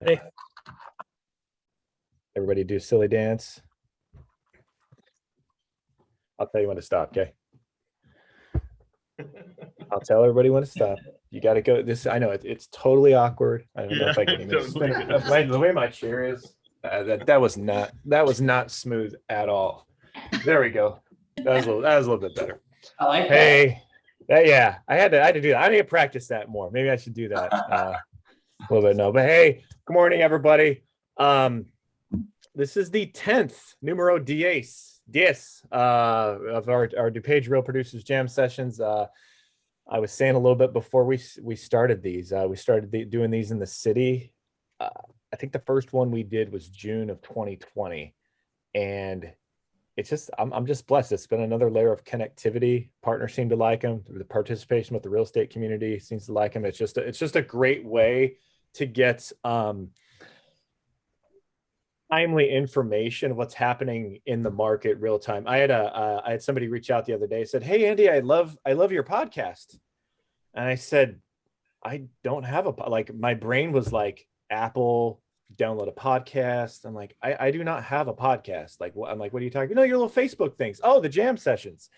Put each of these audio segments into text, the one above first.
Hey. Everybody do silly dance. I'll tell you when to stop, okay? I'll tell everybody when to stop. You got to go. This, I know it's totally awkward. I don't know if I can even spin it. The way my chair is, that was not smooth at all. There we go. That was a little bit better. I like Hey, yeah, I had to do that. I need to practice that more. Maybe I should do that a little bit. No, but hey, good morning, everybody. This is the 10th numero 10 of our DuPage Real Producers Jam sessions. I was saying a little bit before we started these. We started doing these in the city. I think the first one we did was June of 2020, and it's just I'm just blessed. It's been another layer of connectivity. Partners seem to like them. The participation with the real estate community seems to like them. It's just a great way to get timely information of what's happening in the market real time. I had somebody reach out the other day, said, "Hey Andy, I love your podcast." And I said, "I don't have my brain was like, Apple, download a podcast." I'm like, I do not have a podcast. I'm like, what are you talking about? No, your little Facebook things. Oh, the jam sessions.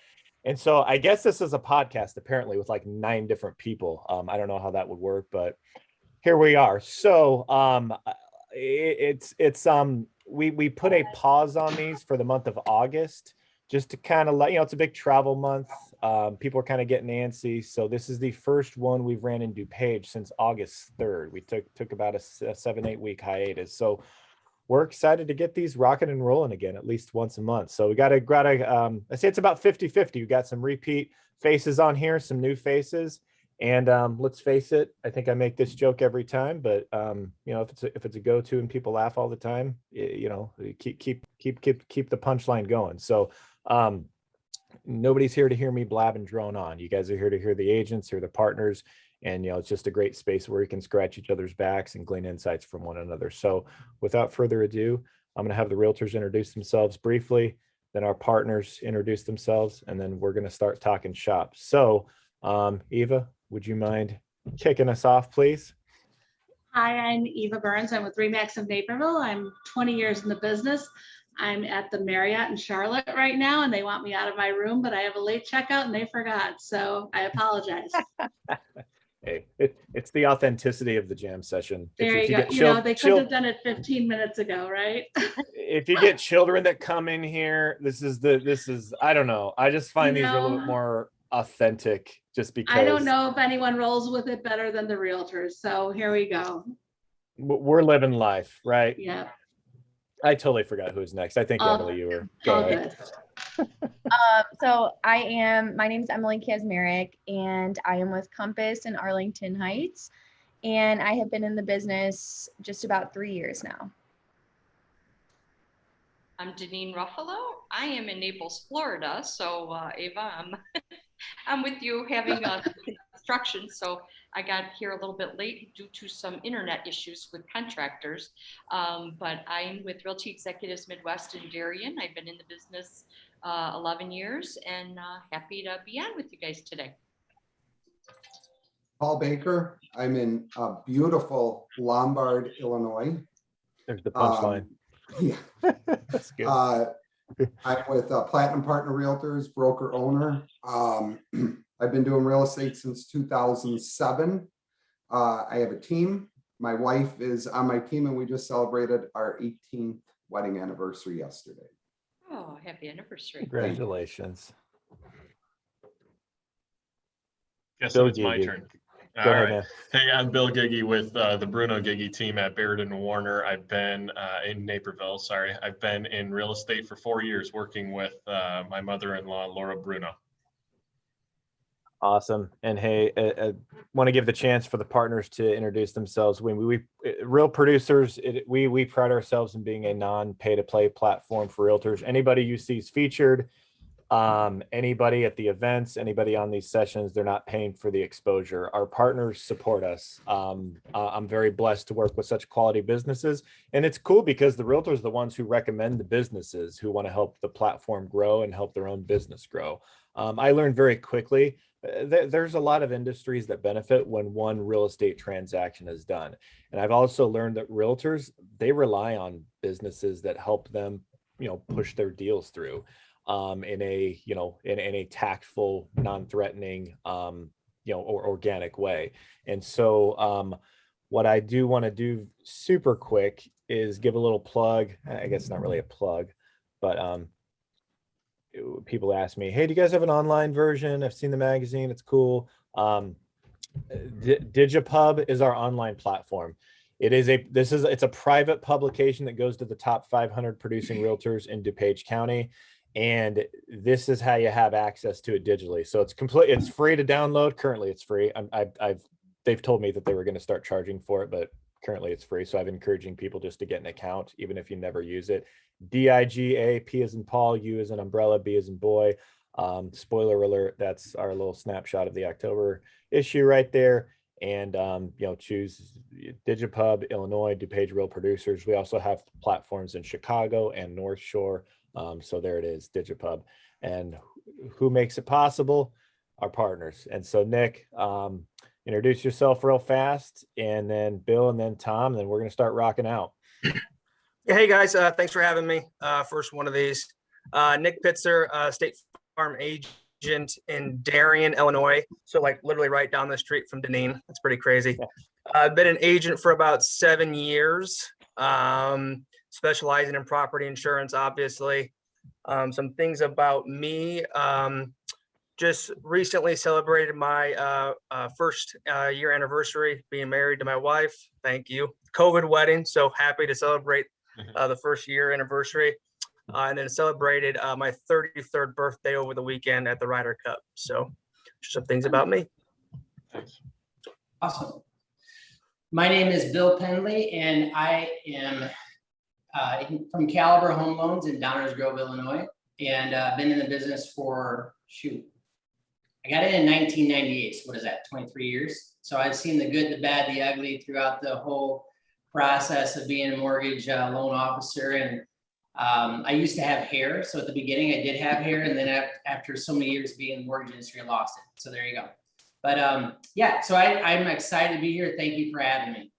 And so I guess this is a podcast apparently with like 9 different people. I don't know how that would work, but here we are. So we put a pause on these for the month of August, just to kind of let it's a big travel month. People are kind of getting antsy. So this is the first one we've ran in DuPage since August 3rd. We took about a 7-8 week hiatus. So we're excited to get these rocking and rolling again, at least once a month. So we got I say it's about 50-50. We got some repeat faces on here, some new faces. And let's face it, I think I make this joke every time, but if it's a go-to and people laugh all the time, keep the punchline going. So nobody's here to hear me blab and drone on. You guys are here to hear the agents, hear the partners, and it's just a great space where you can scratch each other's backs and glean insights from one another. So without further ado, I'm going to have the realtors introduce themselves briefly, then our partners introduce themselves, and then we're going to start talking shop. So Eva, would you mind kicking us off, please? Hi, I'm Eva Burns. I'm with Remax of Naperville. I'm 20 years in the business. I'm at the Marriott in Charlotte right now, and they want me out of my room, but I have a late checkout and they forgot, so I apologize. Hey, it's the authenticity of the jam session. There you go. They could have done it 15 minutes ago, right? If you get children that come in here, this is I don't know. I just find these are a little bit more authentic, just because I don't know if anyone rolls with it better than the realtors. So here we go. We're living life, right? Yeah. I totally forgot who's next. I think Emily, you were. Go ahead. So my name is Emily Kaczmarek, and I am with Compass in Arlington Heights, and I have been in the business just about 3 years now. I'm Deneen Ruffolo. I am in Naples, Florida. So Eva, I'm with you having construction. So I got here a little bit late due to some internet issues with contractors. But I'm with Realty Executives Midwest in Darien. I've been in the business 11 years and happy to be on with you guys today. Hawbecker. I'm in beautiful Lombard, Illinois. There's the punchline. Yeah. That's good. I'm with Platinum Partner Realtors, broker owner. I've been doing real estate since 2007. I have a team. My wife is on my team, and we just celebrated our 18th wedding anniversary yesterday. Oh, happy anniversary. Congratulations. Guess Bill it's my Ghighi. turn. Go All ahead, right. man. Hey, I'm Bill Ghighi with the Bruno Ghighi team at Baird and Warner. I've been in Naperville. Sorry, I've been in real estate for 4 years, working with my mother-in-law, Laura Bruno. Awesome. And hey, I want to give the chance for the partners to introduce themselves. We real producers, we pride ourselves in being a non-pay-to-play platform for realtors. Anybody you see is featured. Anybody at the events, anybody on these sessions, they're not paying for the exposure. Our partners support us. I'm very blessed to work with such quality businesses, and it's cool because the realtors are the ones who recommend the businesses who want to help the platform grow and help their own business grow. I learned very quickly there's a lot of industries that benefit when one real estate transaction is done. And I've also learned that realtors, they rely on businesses that help them, push their deals through in a tactful, non-threatening, or organic way. And so what I do want to do super quick is give a little plug. I guess not really a plug, but people ask me, hey, do you guys have an online version? I've seen the magazine, it's cool. Digipub is our online platform. It's a private publication that goes to the top 500 producing realtors in DuPage County. And this is how you have access to it digitally. So it's free to download. Currently it's free. They've told me that they were going to start charging for it, but currently it's free. So I'm encouraging people just to get an account, even if you never use it. DIGA, P as in Paul, U as in umbrella, B as in boy. Spoiler alert, that's our little snapshot of the October issue right there. And choose Digipub, Illinois, DuPage Real Producers. We also have platforms in Chicago and North Shore. So there it is, Digipub. And who makes it possible? Our partners. And so Nick, introduce yourself real fast, and then Bill, and then Tom, and then we're going to start rocking out. Yeah, hey guys, thanks for having me. First one of these. Nick Pitzer, State Farm agent in Darien, Illinois. So like literally right down the street from Deneen. That's pretty crazy. I've been an agent for about 7 years, specializing in property insurance, obviously. Some things about me. Just recently celebrated my first year anniversary being married to my wife. Thank you. COVID wedding. So happy to celebrate the first year anniversary. And then celebrated my 33rd birthday over the weekend at the Ryder Cup. So just some things about me. Thanks. Awesome. My name is Bill Pendley, and I am from Caliber Home Loans in Downers Grove, Illinois, and been in the business for, I got in 1998, so what is that, 23 years? So I've seen the good, the bad, the ugly throughout the whole process of being a mortgage loan officer. And I used to have hair. So at the beginning I did have hair, and then after so many years being in the mortgage industry, I lost it. So there you go. But yeah, so I'm excited to be here. Thank you for having me.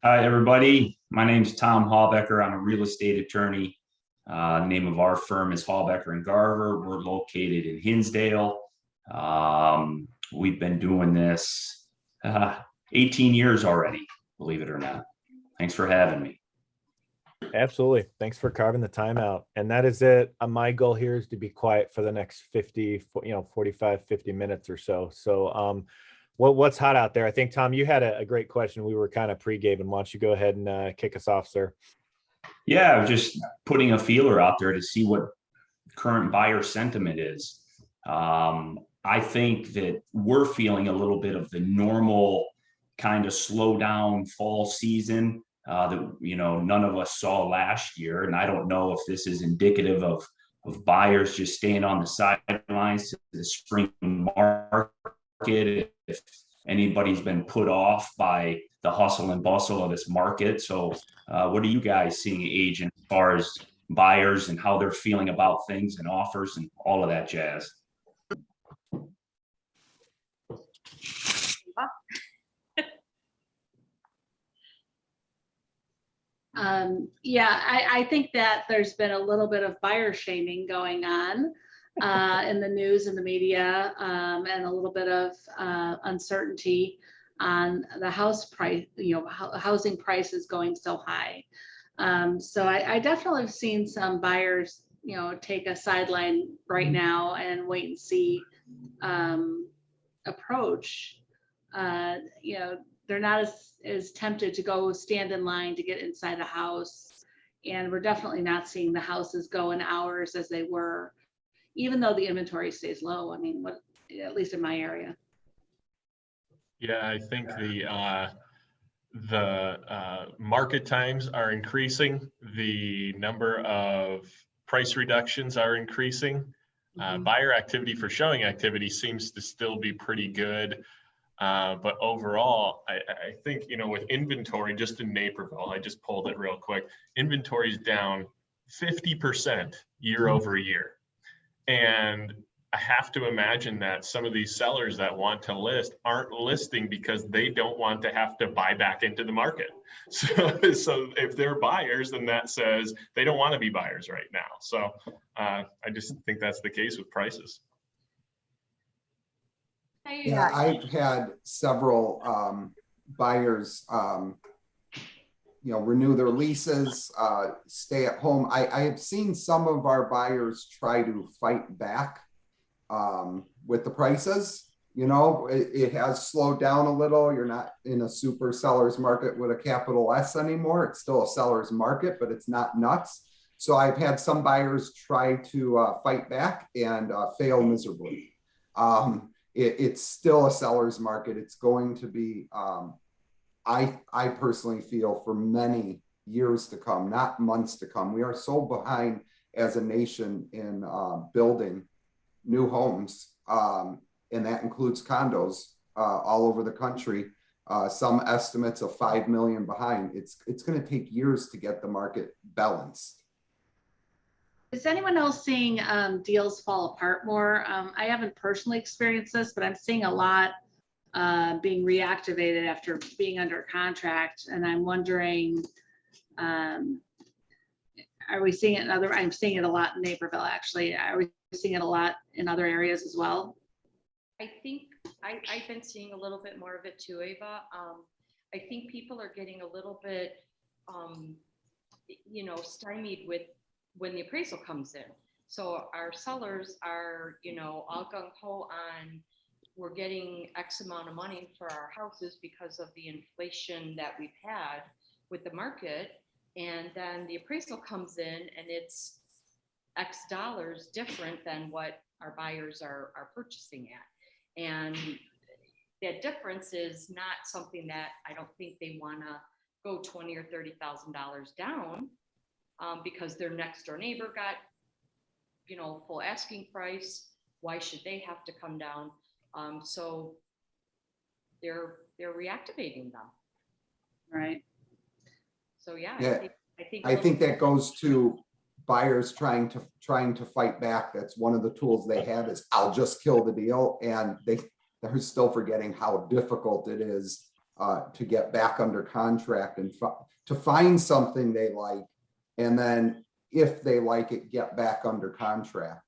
Hi, everybody. My name is Tom Hawbecker. I'm a real estate attorney. The name of our firm is Hawbecker Garver. We're located in Hinsdale. We've been doing this 18 years already, believe it or not. Thanks for having me. Absolutely. Thanks for carving the time out. And that is it. My goal here is to be quiet for the next 45, 50 minutes or so. So what's hot out there? I think, Tom, you had a great question. We were kind of pre-gaming. Why don't you go ahead and kick us off, sir? Yeah, I'm just putting a feeler out there to see what current buyer sentiment is. I think that we're feeling a little bit of the normal kind of slow down fall season that none of us saw last year. And I don't know if this is indicative of buyers just staying on the sidelines to the spring market, if anybody's been put off by the hustle and bustle of this market. So what are you guys seeing, agent, as far as buyers and how they're feeling about things and offers and all of that jazz? Yeah, I think that there's been a little bit of buyer shaming going on in the news and the media, and a little bit of uncertainty on the house price, housing prices going so high. So I definitely have seen some buyers, take a sideline right now and wait and see approach. They're not as tempted to go stand in line to get inside a house. And we're definitely not seeing the houses go in hours as they were, even though the inventory stays low. I mean, at least in my area. Yeah, I think the market times are increasing. The number of price reductions are increasing. Buyer activity for showing activity seems to still be pretty good. But overall, I think, with inventory just in Naperville, I just pulled it real quick. Inventory is down 50% year over year. And I have to imagine that some of these sellers that want to list aren't listing because they don't want to have to buy back into the market. So if they're buyers, then that says they don't want to be buyers right now. So I just think that's the case with prices. Yeah, I've had several buyers, renew their leases, stay at home. I have seen some of our buyers try to fight back with the prices. It has slowed down a little. You're not in a super seller's market with a capital S anymore. It's still a seller's market, but it's not nuts. So I've had some buyers try to fight back and fail miserably. It's still a seller's market. It's going to be, I personally feel, for many years to come, not months to come. We are so behind as a nation in building new homes, and that includes condos all over the country. Some estimates of 5 million behind. It's going to take years to get the market balanced. Is anyone else seeing deals fall apart more? I haven't personally experienced this, but I'm seeing a lot being reactivated after being under contract. And I'm wondering, are we seeing it in other, I'm seeing it a lot in Naperville, actually. Are we seeing it a lot in other areas as well? I think I've been seeing a little bit more of it too, Eva. I think people are getting a little bit, stymied with when the appraisal comes in. So our sellers are, all gung-ho on, we're getting X amount of money for our houses because of the inflation that we've had with the market. And then the appraisal comes in and it's X dollars different than what our buyers are purchasing at. And that difference is not something that I don't think they want to go $20,000 or $30,000 down because their next door neighbor got, full asking price. Why should they have to come down? So they're reactivating them. Right. So yeah. I think that goes to buyers trying to fight back. That's one of the tools they have is I'll just kill the deal, and they're still forgetting how difficult it is to get back under contract and to find something they like, and then if they like it, get back under contract.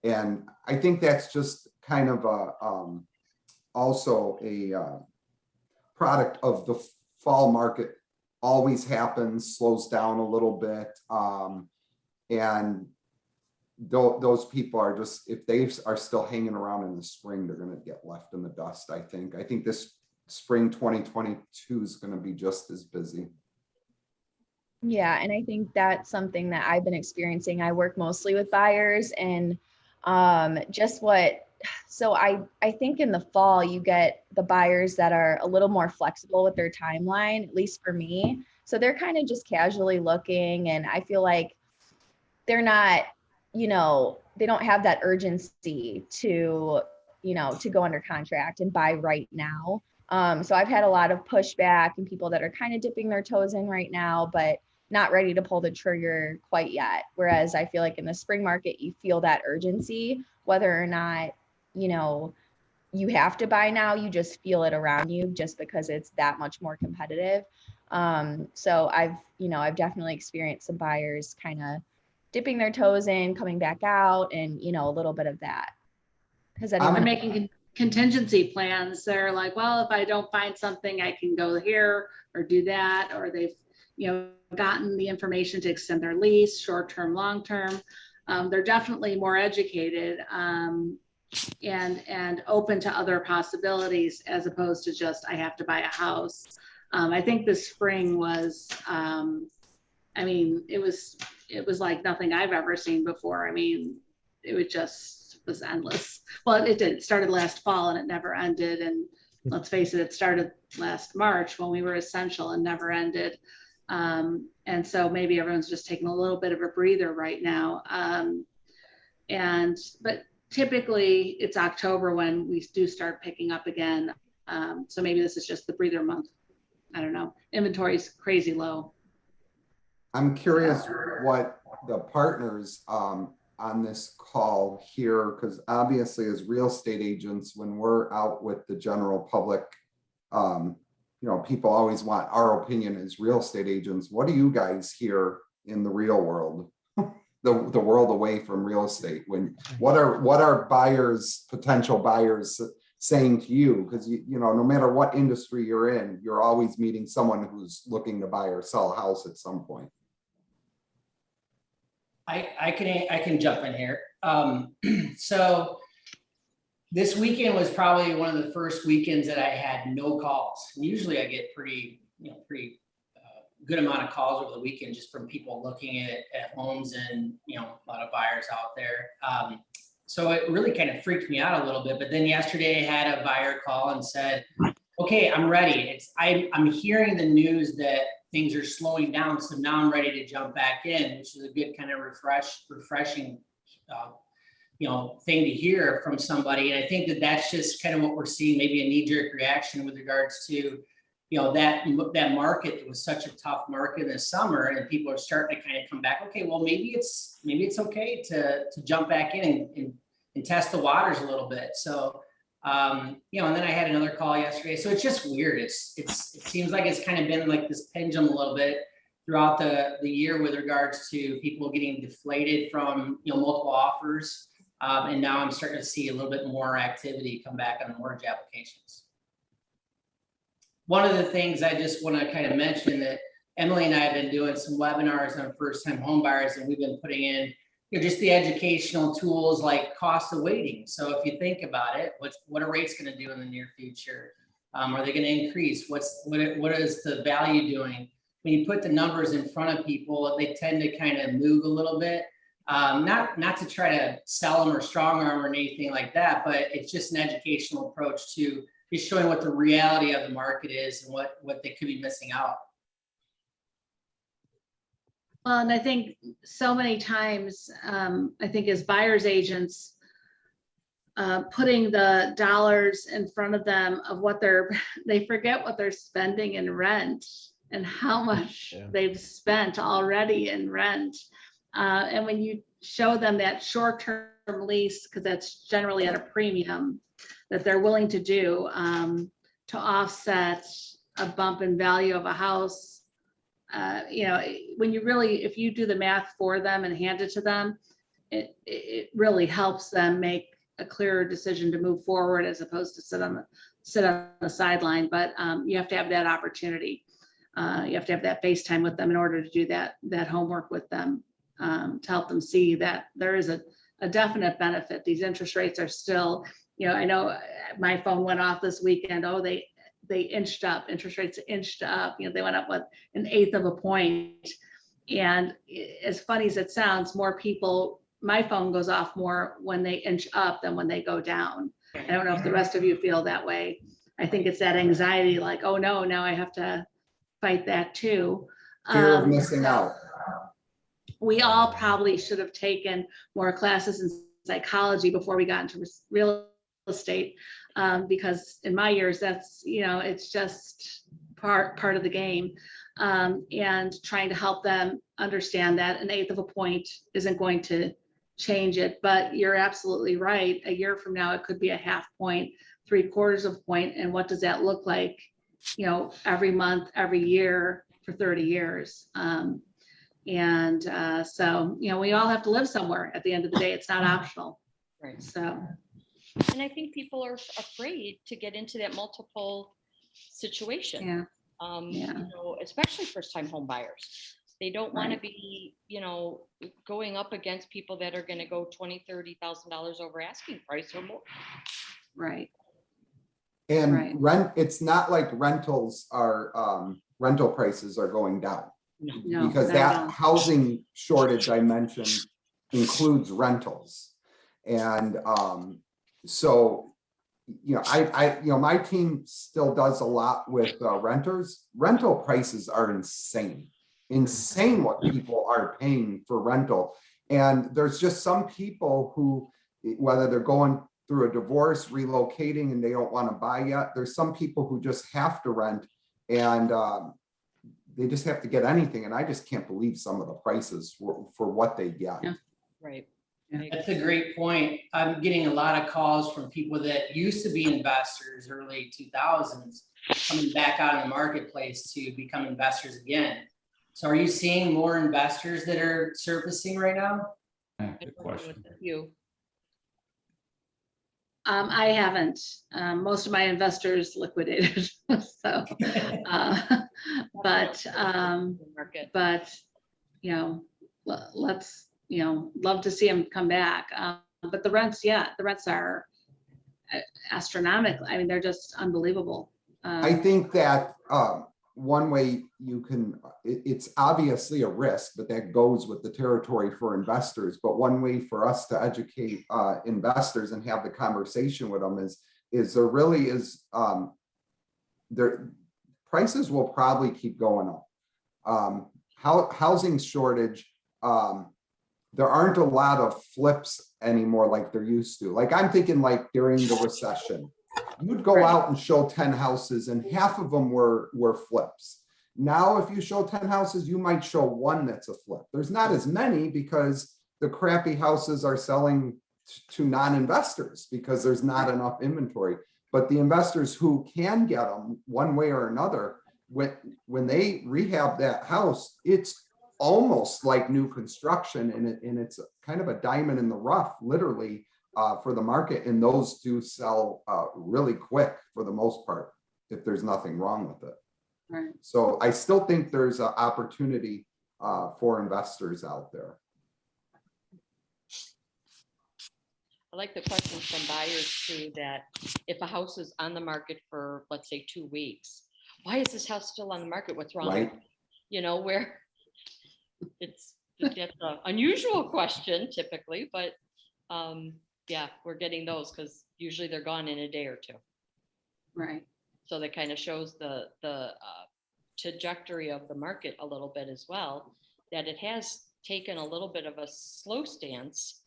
And I think that's just kind of also a product of the fall market. Always happens, slows down a little bit. And those people are just, if they are still hanging around in the spring, they're going to get left in the dust, I think. I think this spring 2022 is going to be just as busy. Yeah, and I think that's something that I've been experiencing. I work mostly with buyers, and so I think in the fall you get the buyers that are a little more flexible with their timeline, at least for me. So they're kind of just casually looking, and I feel like they're not, they don't have that urgency to go under contract and buy right now. So I've had a lot of pushback and people that are kind of dipping their toes in right now, but not ready to pull the trigger quite yet. Whereas I feel like in the spring market, you feel that urgency, whether or not, you have to buy now, you just feel it around you just because it's that much more competitive. So I've definitely experienced some buyers kind of dipping their toes in, coming back out, and, a little bit of that. Has anyone They're making contingency plans? They're like, well, if I don't find something, I can go here or do that, or they've, gotten the information to extend their lease, short-term, long-term. They're definitely more educated and open to other possibilities as opposed to just, I have to buy a house. I think this spring was, it was like nothing I've ever seen before. It was endless. Well, it started last fall and it never ended. And let's face it set last March when we were essential and never ended. And so maybe everyone's just taking a little bit of a breather right now. But typically it's October when we do start picking up again. So maybe this is just the breather month. I don't know. Inventory's crazy low. I'm curious what the partners, on this call here, because obviously as real estate agents, when we're out with the general public, people always want our opinion as real estate agents. What do you guys hear in the real world, the world away from real estate? What are buyers, potential buyers saying to you? Because no matter what industry you're in, you're always meeting someone who's looking to buy or sell a house at some point. I can jump in here. So this weekend was probably one of the first weekends that I had no calls. Usually I get pretty good amount of calls over the weekend just from people looking at homes and, a lot of buyers out there. So it really kind of freaked me out a little bit. But then yesterday I had a buyer call and said, okay, I'm ready. I'm hearing the news that things are slowing down. So now I'm ready to jump back in, which is a good kind of refreshing, thing to hear from somebody. And I think that that's just kind of what we're seeing, maybe a knee-jerk reaction with regards to, that market. It was such a tough market in the summer, and people are starting to kind of come back. Okay, well, maybe it's okay to jump back in and test the waters a little bit. So, and then I had another call yesterday. So it's just weird. It seems like it's kind of been like this pendulum a little bit throughout the year with regards to people getting deflated from, multiple offers. And now I'm starting to see a little bit more activity come back on the mortgage applications. One of the things I just want to kind of mention that Emily and I have been doing some webinars on first-time home buyers, and we've been putting in just the educational tools like cost of waiting. So if you think about it, what are rates going to do in the near future? Are they going to increase? What is the value doing? When you put the numbers in front of people, they tend to kind of move a little bit. Not to try to sell them or strong arm or anything like that, but it's just an educational approach to just showing what the reality of the market is and what they could be missing out. Well, and I think so many times, I think as buyer's agents, putting the dollars in front of them of what they forget what they're spending in rent and how much they've spent already in rent. And when you show them that short-term lease, because that's generally at a premium, that they're willing to do to offset a bump in value of a house, when if you do the math for them and hand it to them, it really helps them make a clearer decision to move forward as opposed to sit on the sideline. But you have to have that opportunity. You have to have that FaceTime with them in order to do that homework with them. To help them see that there is a definite benefit. These interest rates are still, I know my phone went off this weekend. Oh, they inched up, interest rates inched up, they went up with 1/8 of a point. And as funny as it sounds, more people, my phone goes off more when they inch up than when they go down. I don't know if the rest of you feel that way. I think it's that anxiety, like, oh no, now I have to fight that too. Fear of missing out. We all probably should have taken more classes in psychology before we got into real estate, because in my years, that's, it's just part of the game, and trying to help them understand that 1/8 of a point isn't going to change it. But you're absolutely right. A year from now, it could be a 1/2 point, 3/4 of a point. And what does that look like, every month, every year for 30 years? So, we all have to live somewhere at the end of the day. It's not optional. Right. So. And I think people are afraid to get into that multiple situation. Yeah. Especially first-time home buyers. They don't want to be, going up against people that are going to go $20,000, $30,000 over asking price or more. Right. And it's not like rentals are, rental prices are going down. No, because that housing shortage I mentioned includes rentals. And so, my team still does a lot with renters. Rental prices are insane what people are paying for rental. And there's just some people who, whether they're going through a divorce, relocating, and they don't want to buy yet, there's some people who just have to rent, and they just have to get anything. And I just can't believe some of the prices for what they get. Yeah. Right. That's a great point. I'm getting a lot of calls from people that used to be investors early 2000s, coming back out in the marketplace to become investors again. So are you seeing more investors that are surfacing right now? Yeah, good question. You. I haven't. Most of my investors liquidated. So, but you know, let's, you know, love to see them come back. But the rents, yeah, the rents are astronomical. I mean, they're just unbelievable. I think that one way you can, it's obviously a risk, but that goes with the territory for investors. But one way for us to educate investors and have the conversation with them is there really is, their prices will probably keep going up. Housing shortage, there aren't a lot of flips anymore like there used to. Like I'm thinking like during the recession, you'd go out and show 10 houses and half of them were flips. Now, if you show 10 houses, you might show one that's a flip. There's not as many because the crappy houses are selling to non-investors because there's not enough inventory. But the investors who can get them one way or another, when they rehab that house, it's almost like new construction, and it's kind of a diamond in the rough, literally, for the market. And those do sell really quick for the most part, if there's nothing wrong with it. Right. So I still think there's an opportunity for investors out there. I like the questions from buyers too, that if a house is on the market for, let's say, 2 weeks, why is this house still on the market? What's wrong? Right. You know, where that's an unusual question typically, but yeah, we're getting those because usually they're gone in a day or two. Right. So that kind of shows the trajectory of the market a little bit as well, that it has taken a little bit of a slow stance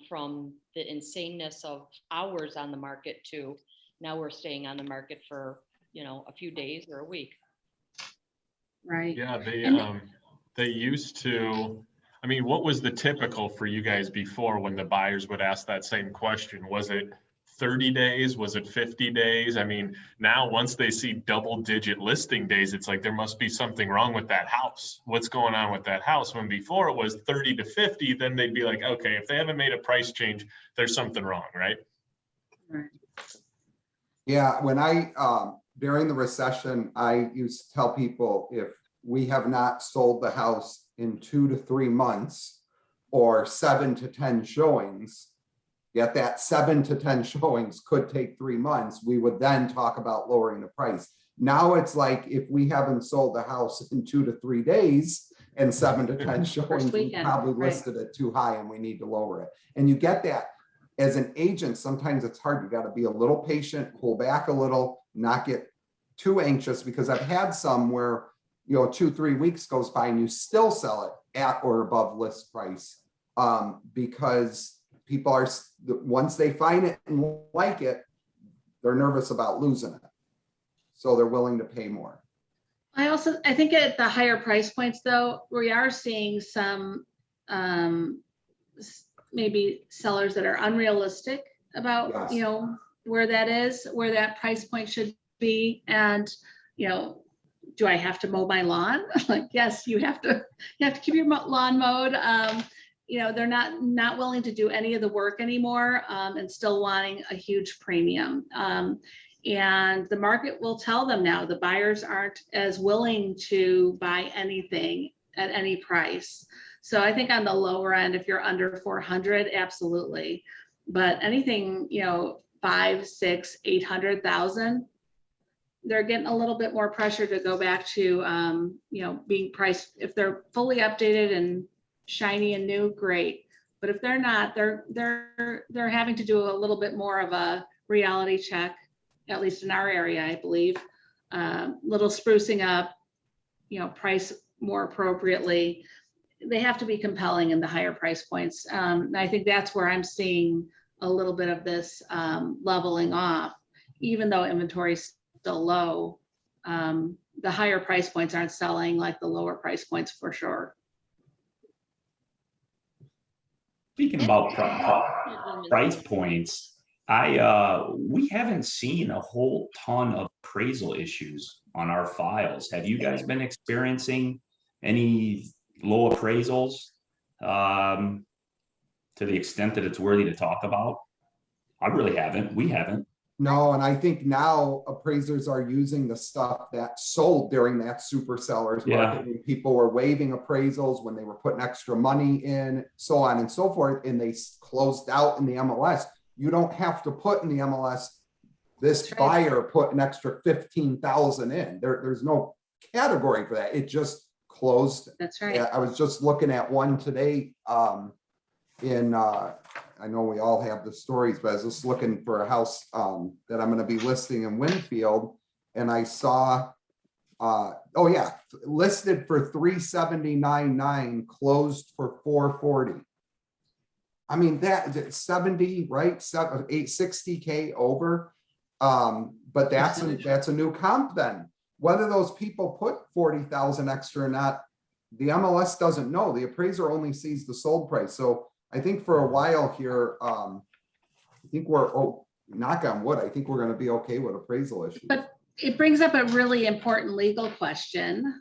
from the insaneness of hours on the market to now we're staying on the market for, you know, a few days or a week. Right. Yeah, they used to, I mean, what was the typical for you guys before when the buyers would ask that same question? Was it 30 days? Was it 50 days? I mean, now once they see double-digit listing days, it's like there must be something wrong with that house. What's going on with that house? When before it was 30 to 50, then they'd be like, okay, if they haven't made a price change, there's something wrong, right? Right. Yeah, when during the recession, I used to tell people if we have not sold the house in 2 to 3 months or 7 to 10 showings, yet that 7 to 10 showings could take 3 months, we would then talk about lowering the price. Now it's like if we haven't sold the house in 2 to 3 days and 7 to 10 showings, we probably listed it too high and we need to lower it. And you get that as an agent, sometimes it's hard. You got to be a little patient, pull back a little, not get too anxious, because I've had some where, you know, 2-3 weeks goes by and you still sell it at or above list price because people are, once they find it and like it, they're nervous about losing it. So they're willing to pay more. I think at the higher price points though, we are seeing some maybe sellers that are unrealistic about, Yes. you know, where that is, where that price point should be. And, you know, do I have to mow my lawn? Like, yes, you have to keep your lawn mowed. You know, they're not willing to do any of the work anymore and still wanting a huge premium. And the market will tell them now, the buyers aren't as willing to buy anything at any price. So I think on the lower end, if you're under 400, absolutely. But anything, you know, 5, 6, 800,000, they're getting a little bit more pressure to go back to, you know, being priced. If they're fully updated and shiny and new, great. But if they're not, they're having to do a little bit more of a reality check, at least in our area, I believe. Little sprucing up, you know, price more appropriately. They have to be compelling in the higher price points. And I think that's where I'm seeing a little bit of this leveling off, even though inventory is still low. The higher price points aren't selling like the lower price points for sure. speaking about price points, we haven't seen a whole ton of appraisal issues on our files. Have you guys been experiencing any low appraisals to the extent that it's worthy to talk about? I really haven't. We haven't. No, and I think now appraisers are using the stuff that sold during that super sellers market. When people were waiving appraisals, when they were putting extra money in, so on and so forth, and they closed out in the MLS. You don't have to put in the MLS, this buyer put an extra 15,000 in. There's no category for that. It just closed. That's right. I was just looking at one today I know we all have the stories, but I was just looking for a house that I'm going to be listing in Winfield, and I saw, listed for $379,900, closed for $440,000. I mean, that 70, right? 860K over. But that's a new comp then. Whether those people put 40,000 extra or not, the MLS doesn't know. The appraiser only sees the sold price. So I think for a while here, I think we're, knock on wood, I think we're going to be okay with appraisal issues. But it brings up a really important legal question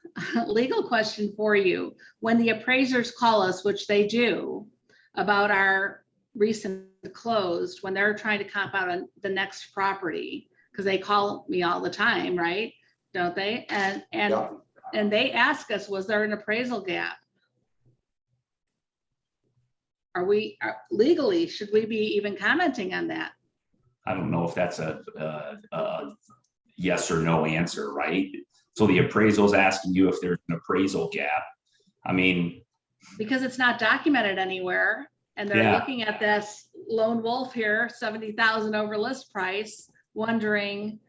for you. When the appraisers call us, which they do, about our recent closed, when they're trying to comp out on the next property, because they call me all the time, right? Don't they? And they ask us, was there an appraisal gap? Legally, should we be even commenting on that? I don't know if that's a yes or no answer, right? So the appraisal's asking you if there's an appraisal gap. I mean, because it's not documented anywhere, and they're looking at this lone wolf here, 70,000 over list price, wondering.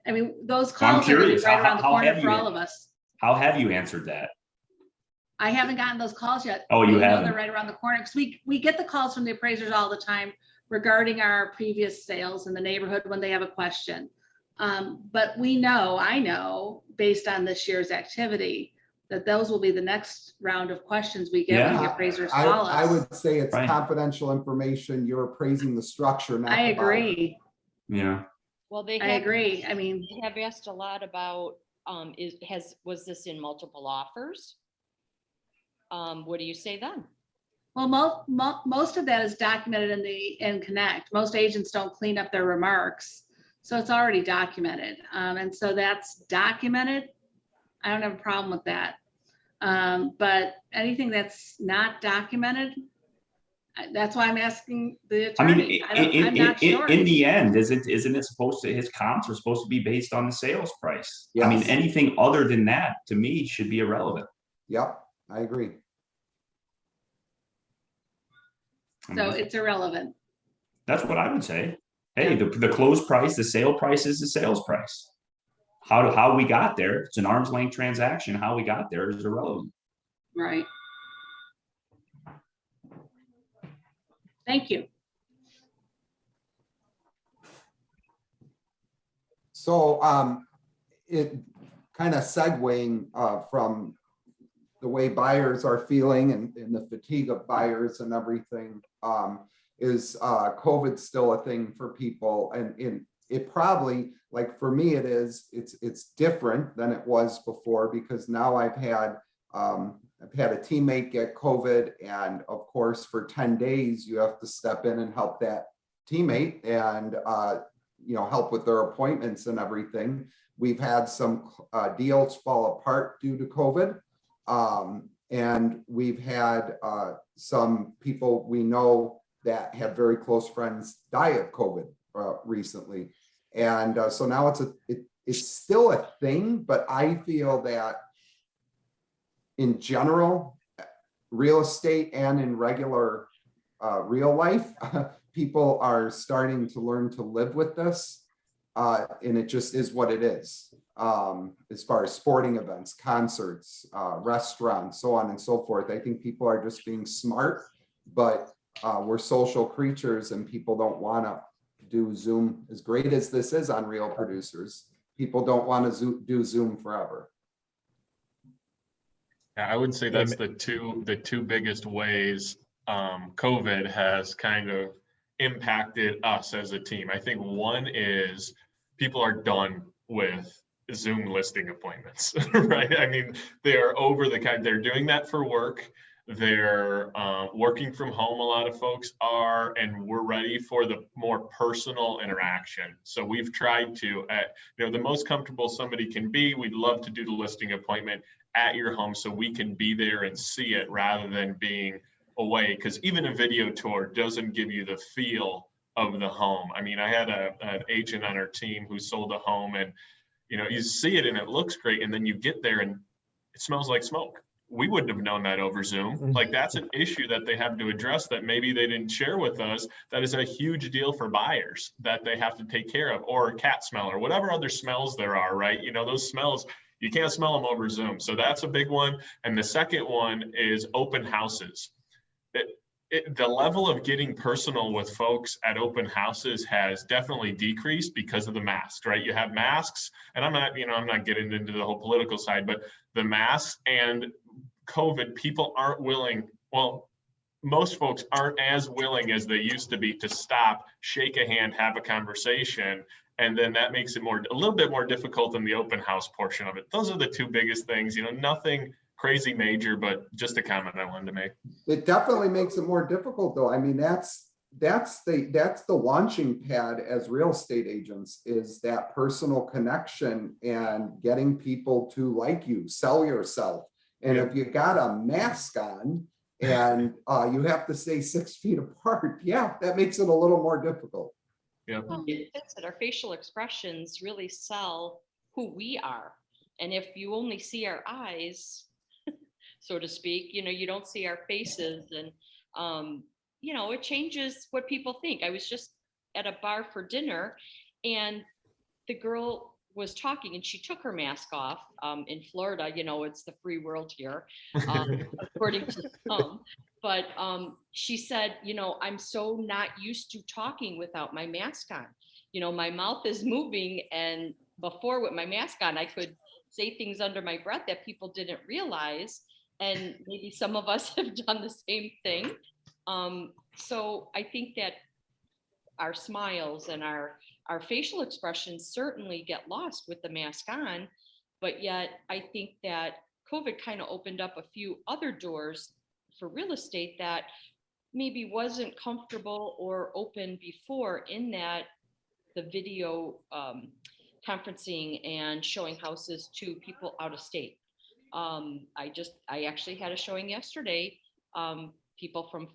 I mean, those calls are right around the corner for all of us. How have you answered that? I haven't gotten those calls yet. Oh, you haven't? They're right around the corner, because we get the calls from the appraisers all the time regarding our previous sales in the neighborhood when they have a question. But I know based on this year's activity, that those will be the next round of questions we get when the appraisers call us. I would say it's confidential information. You're appraising the structure, not I the buyer. agree. Yeah. Well, I agree. I mean, they have asked a lot about, was this in multiple offers? What do you say then? well, most of that is documented in Connect. Most agents don't clean up their remarks, so it's already documented. And so that's documented. I don't have a problem with that. But anything that's not documented, that's why I'm asking the attorney. I'm not sure. In the end, isn't it supposed to, his comps are supposed to be based on the sales price? Yes. I mean, anything other than that, to me, should be irrelevant. Yep, I agree. So it's irrelevant. That's what I would say. Hey, the close price, the sale price is the sales price. How we got there, it's an arm's length transaction. How we got there is irrelevant. Right. Thank you. So it kind of segueing from the way buyers are feeling and the fatigue of buyers and everything, is COVID still a thing for people? And it probably, like for me, it's different than it was before, because now I've had a teammate get COVID, and of course for 10 days you have to step in and help that teammate and help with their appointments and everything. We've had some deals fall apart due to COVID, and we've had some people we know that have very close friends die of COVID recently, and so now it's still a thing. But I feel that in general, real estate and in regular real life, people are starting to learn to live with this, and it just is what it is. As far as sporting events, concerts, restaurants, so on and so forth, I think people are just being smart, but we're social creatures, and people don't want to do Zoom. As great as this is on Real Producers, people don't want to do Zoom forever. Yeah, I would say that's the two biggest ways COVID has kind of impacted us as a team. I think one is people are done with Zoom listing appointments, right? I mean, they're over the kind, they're doing that for work. They're working from home, a lot of folks are, and we're ready for the more personal interaction. So we've tried to, the most comfortable somebody can be, we'd love to do the listing appointment at your home so we can be there and see it rather than being away, because even a video tour doesn't give you the feel of the home. I mean, I had an agent on our team who sold a home, and you see it and it looks great, and then you get there and it smells like smoke. We wouldn't have known that over Zoom. Like, that's an issue that they have to address that maybe they didn't share with us. That is a huge deal for buyers that they have to take care of, or cat smell, or whatever other smells there are, right? Those smells, you can't smell them over Zoom. So that's a big one. And the second one is open houses. The level of getting personal with folks at open houses has definitely decreased because of the masks, right? You have masks, and I'm not getting into the whole political side, but the masks and COVID, people aren't willing, well, most folks aren't as willing as they used to be to stop, shake a hand, have a conversation. And then that makes it a little bit more difficult than the open house portion of it. Those are the two biggest things, nothing crazy major, but just a comment I wanted to make. It definitely makes it more difficult, though. I mean, that's the launching pad as real estate agents, is that personal connection and getting people to like you, sell yourself. And if you got a mask on and you have to stay 6 feet apart, yeah, that makes it a little more difficult. Yeah. Well, it's that our facial expressions really sell who we are. And if you only see our eyes, so to speak, you don't see our faces, and it changes what people think. I was just at a bar for dinner, and the girl was talking, and she took her mask off. In Florida, it's the free world here, according to some. But she said, I'm so not used to talking without my mask on. My mouth is moving, and before with my mask on, I could say things under my breath that people didn't realize. And maybe some of us have done the same thing. So I think that our smiles and our facial expressions certainly get lost with the mask on. But yet I think that COVID kind of opened up a few other doors for real estate that maybe wasn't comfortable or open before, in that the video conferencing and showing houses to people out of state. I actually had a showing yesterday. People from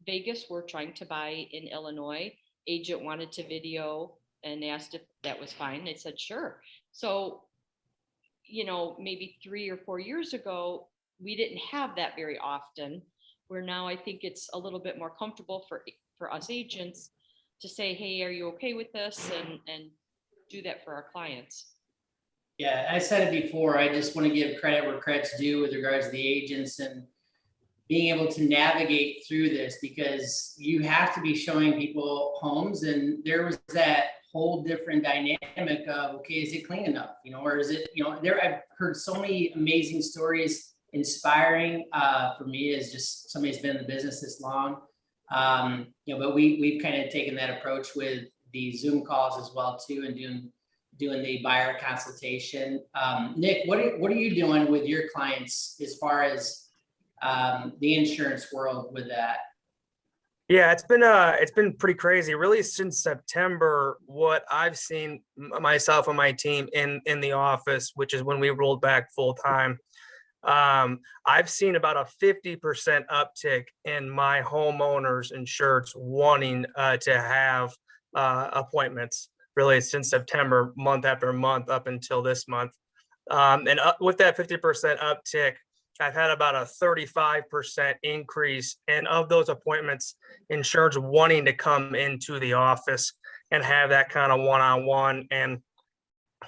Vegas were trying to buy in Illinois. Agent wanted to video and asked if that was fine. They said, sure. So, maybe 3 or 4 years ago, we didn't have that very often, where now I think it's a little bit more comfortable for us agents to say, hey, are you okay with this? And do that for our clients. Yeah, I said it before. I just want to give credit where credit's due with regards to the agents and being able to navigate through this, because you have to be showing people homes, and there was that whole different dynamic of, okay, is it clean enough? Or is it, I've heard so many amazing stories, inspiring for me as just somebody who's been in the business this long. But we've kind of taken that approach with the Zoom calls as well too, and doing the buyer consultation. Nick, what are you doing with your clients as far as the insurance world with that? Yeah, it's been pretty crazy, really, since September. What I've seen, myself and my team in the office, which is when we rolled back full time, I've seen about a 50% uptick in my homeowners insureds wanting to have appointments, really, since September, month after month up until this month. With that 50% uptick, I've had about a 35% increase, and of those appointments, insureds wanting to come into the office and have that kind of one-on-one, and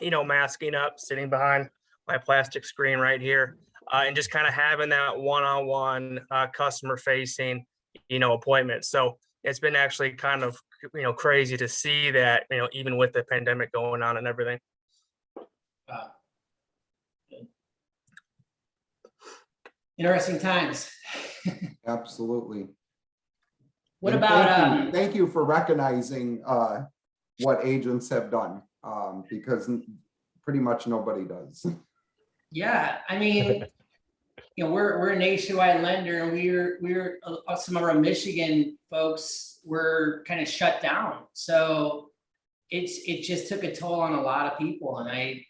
masking up, sitting behind my plastic screen right here, and just kind of having that one-on-one customer facing appointment. So it's been actually kind of crazy to see that, even with the pandemic going on and everything. Interesting times. Absolutely. What And about, thank you for recognizing what agents have done, because pretty much nobody does. yeah, I mean, we're a nationwide lender, and we're some of our Michigan folks were kind of shut down. So it just took a toll on a lot of people. And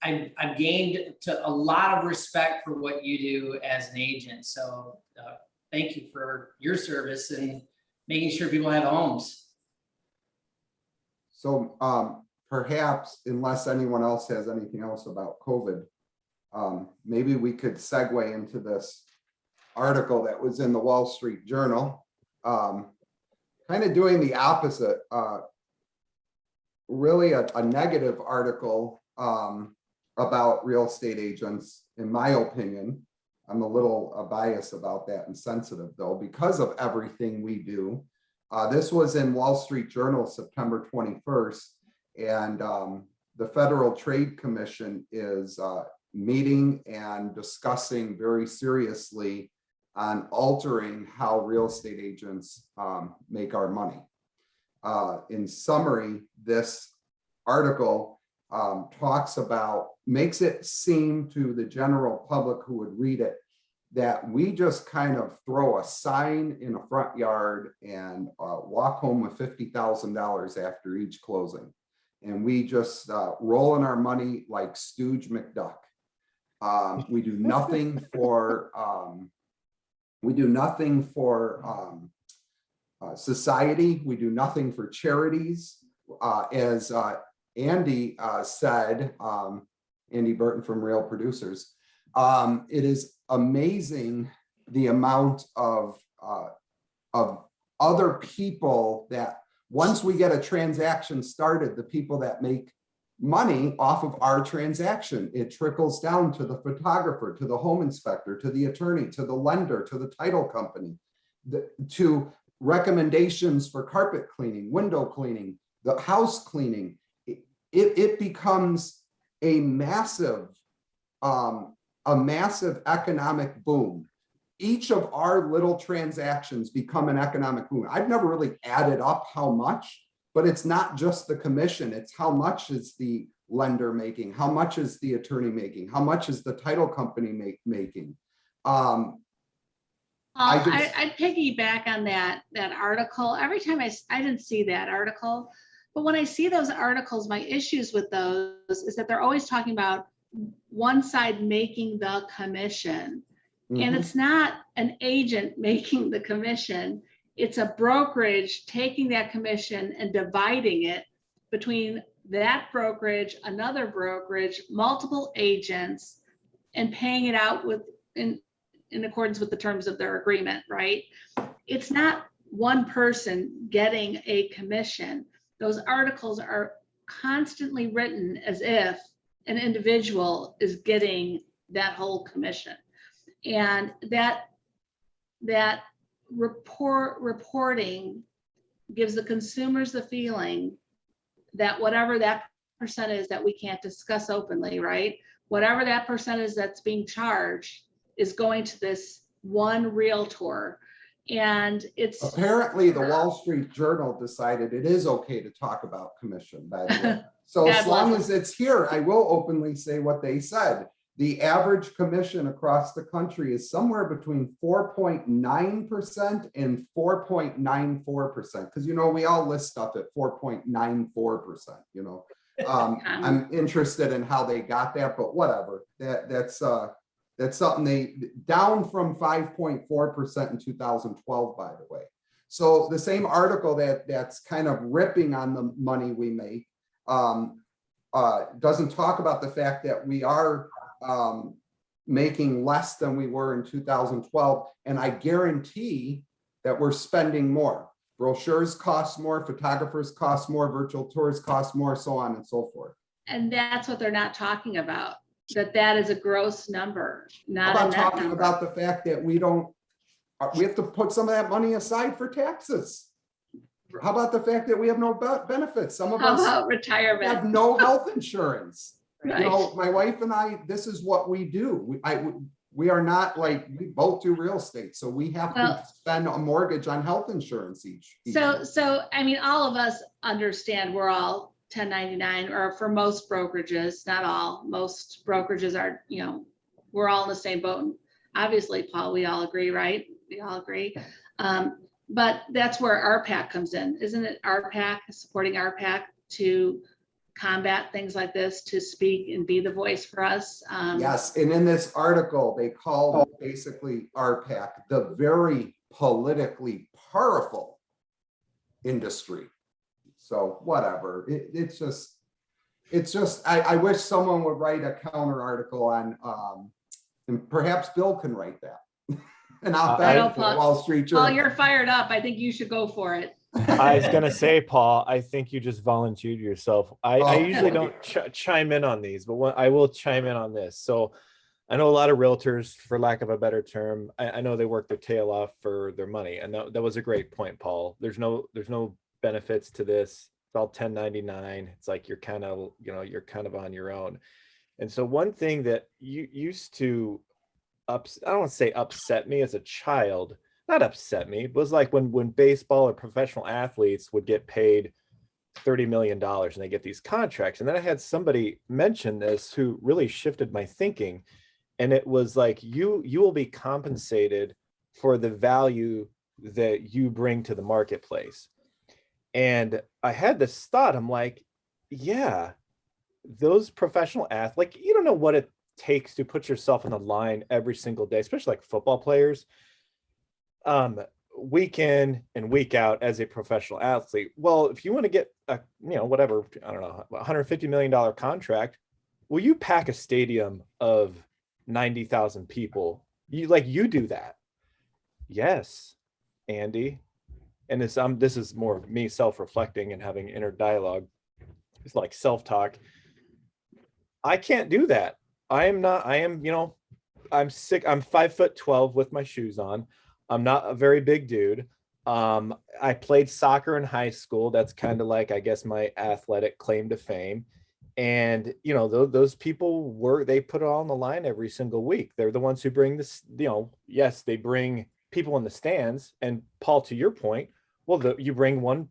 I've gained a lot of respect for what you do as an agent. So thank you for your service and making sure people have homes. So perhaps, unless anyone else has anything else about COVID, maybe we could segue into this article that was in the Wall Street Journal, kind of doing the opposite, really a negative article about real estate agents, in my opinion. I'm a little biased about that and sensitive though, because of everything we do. This was in Wall Street Journal, September 21st, and the Federal Trade Commission is meeting and discussing very seriously on altering how real estate agents make our money. In summary, this article makes it seem to the general public who would read it that we just kind of throw a sign in a front yard and walk home with $50,000 after each closing. And we just roll in our money like Stooge McDuck. We do nothing for society. We do nothing for charities. As Andy said, Andy Burton from Real Producers, it is amazing the amount of other people that once we get a transaction started, the people that make money off of our transaction, it trickles down to the photographer, to the home inspector, to the attorney, to the lender, to the title company, to recommendations for carpet cleaning, window cleaning, the house cleaning. It becomes a massive economic boom. Each of our little transactions become an economic boom. I've never really added up how much, but it's not just the commission. It's how much is the lender making, how much is the attorney making, how much is the title company making. I'd piggyback on that article. Every time I didn't see that article, but when I see those articles, my issues with those is that they're always talking about one side making the commission. Mm-hmm. And it's not an agent making the commission. It's a brokerage taking that commission and dividing it between that brokerage, another brokerage, multiple agents, and paying it out in accordance with the terms of their agreement, right? It's not one person getting a commission. Those articles are constantly written as if an individual is getting that whole commission. And that reporting gives the consumers the feeling that whatever that percent is that we can't discuss openly, right? Whatever that percent is that's being charged is going to this one realtor. And it's apparently the Wall Street Journal decided it is okay to talk about commission, by the way. So as long as it's here, I will openly say what they said. The average commission across the country is somewhere between 4.9% and 4.94%. Because, we all list stuff at 4.94%, I'm interested in how they got that, but whatever. That's something they down from 5.4% in 2012, by the way. So the same article that's kind of ripping on the money we make doesn't talk about the fact that we are making less than we were in 2012. And I guarantee that we're spending more. Brochures cost more, photographers cost more, virtual tours cost more, so on and so forth. And that's what they're not talking about. That is a gross number, not How a about net talking number. about the fact that we have to put some of that money aside for taxes. How about the fact that we have no benefits? Some of us about retirement? have no health insurance. Right. My wife and I, this is what we do. We are not like, we both do real estate, so we have to Well- spend a mortgage on health insurance each. So, I mean, all of us understand we're all 1099, or for most brokerages, not all, most brokerages are, we're all in the same boat. Obviously, Paul, we all agree, right? We all agree. But that's where RPAC comes in, isn't it? RPAC, supporting RPAC to combat things like this, to speak and be the voice for us. Yes, and in this article, they called basically RPAC the very politically powerful industry. So whatever, it's just, I wish someone would write a counter article on, and perhaps Bill can write that. And I'll bet for the Wall Street Journal. Paul, you're fired up. I think you should go for it. I was gonna say, Paul, I think you just volunteered yourself. I usually don't chime in on these, but I will chime in on this. So I know a lot of realtors, for lack of a better term, I know they work their tail off for their money. And that was a great point, Paul. There's no benefits to this. It's all 1099. It's like you're kind of on your own. And so one thing that you used to I don't want to say upset me as a child, not upset me, but was like when baseball or professional athletes would get paid $30 million and they get these contracts. And then I had somebody mention this who really shifted my thinking. And it was like, you will be compensated for the value that you bring to the marketplace. And I had this thought, I'm like, yeah, those professional athletes, you don't know what it takes to put yourself on the line every single day, especially like football players, week in and week out as a professional athlete. Well, if you want to get a, whatever, I don't know, $150 million contract, will you pack a stadium of 90,000 people? You do that. Yes, Andy. And this is more of me self-reflecting and having inner dialogue. It's like self-talk. I can't do that. I'm sick. I'm 5'12" with my shoes on. I'm not a very big dude. I played soccer in high school. That's kind of like, I guess, my athletic claim to fame. And, those people they put it all on the line every single week. They're the ones who bring this, yes, they bring people in the stands. And Paul, to your point, well, you bring one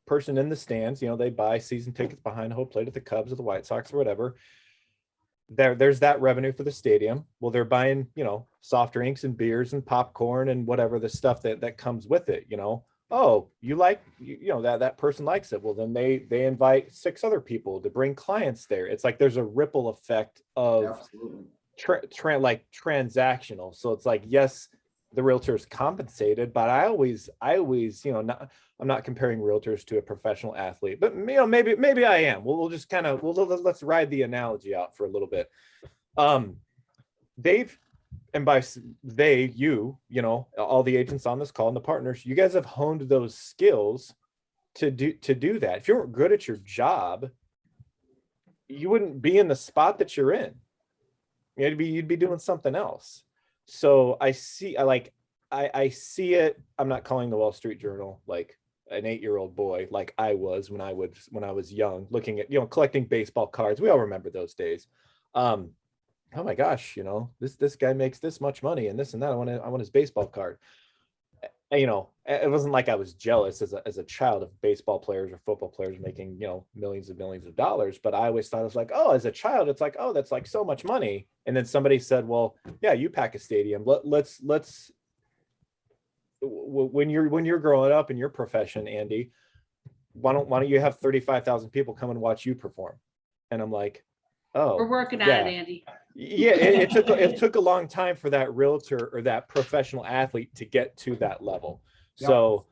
person in the stands, they buy season tickets behind home plate at the Cubs or the White Sox or whatever. There's that revenue for the stadium. Well, they're buying, soft drinks and beers and popcorn and whatever the stuff that comes with it, Oh, you like, that person likes it. Well, then they invite 6 other people to bring clients there. It's like there's a ripple effect of transactional. So it's like, yes, the realtor is compensated, but I always, I'm not comparing realtors to a professional athlete, but maybe I am. We'll just kind of, let's ride the analogy out for a little bit. Dave, and by they, all the agents on this call and the partners, you guys have honed those skills to do that. If you weren't good at your job, you wouldn't be in the spot that you're in. You'd be doing something else. So I see it. I'm not calling the Wall Street Journal like an 8-year-old boy like I was when I was young, looking at, collecting baseball cards. We all remember those days. Oh my gosh, this guy makes this much money and this and that. I want his baseball card. It wasn't like I was jealous as a child of baseball players or football players making, millions and millions of dollars. But I always thought it was like, oh, as a child, it's like, oh, that's like so much money. And then somebody said, well, yeah, you pack a stadium. Let's when you're growing up in your profession, Andy, why don't you have 35,000 people come and watch you perform? And I'm like, oh, we're working on it, Andy. Yeah, it took a long time for that realtor or that professional athlete to get to that level. Yep. So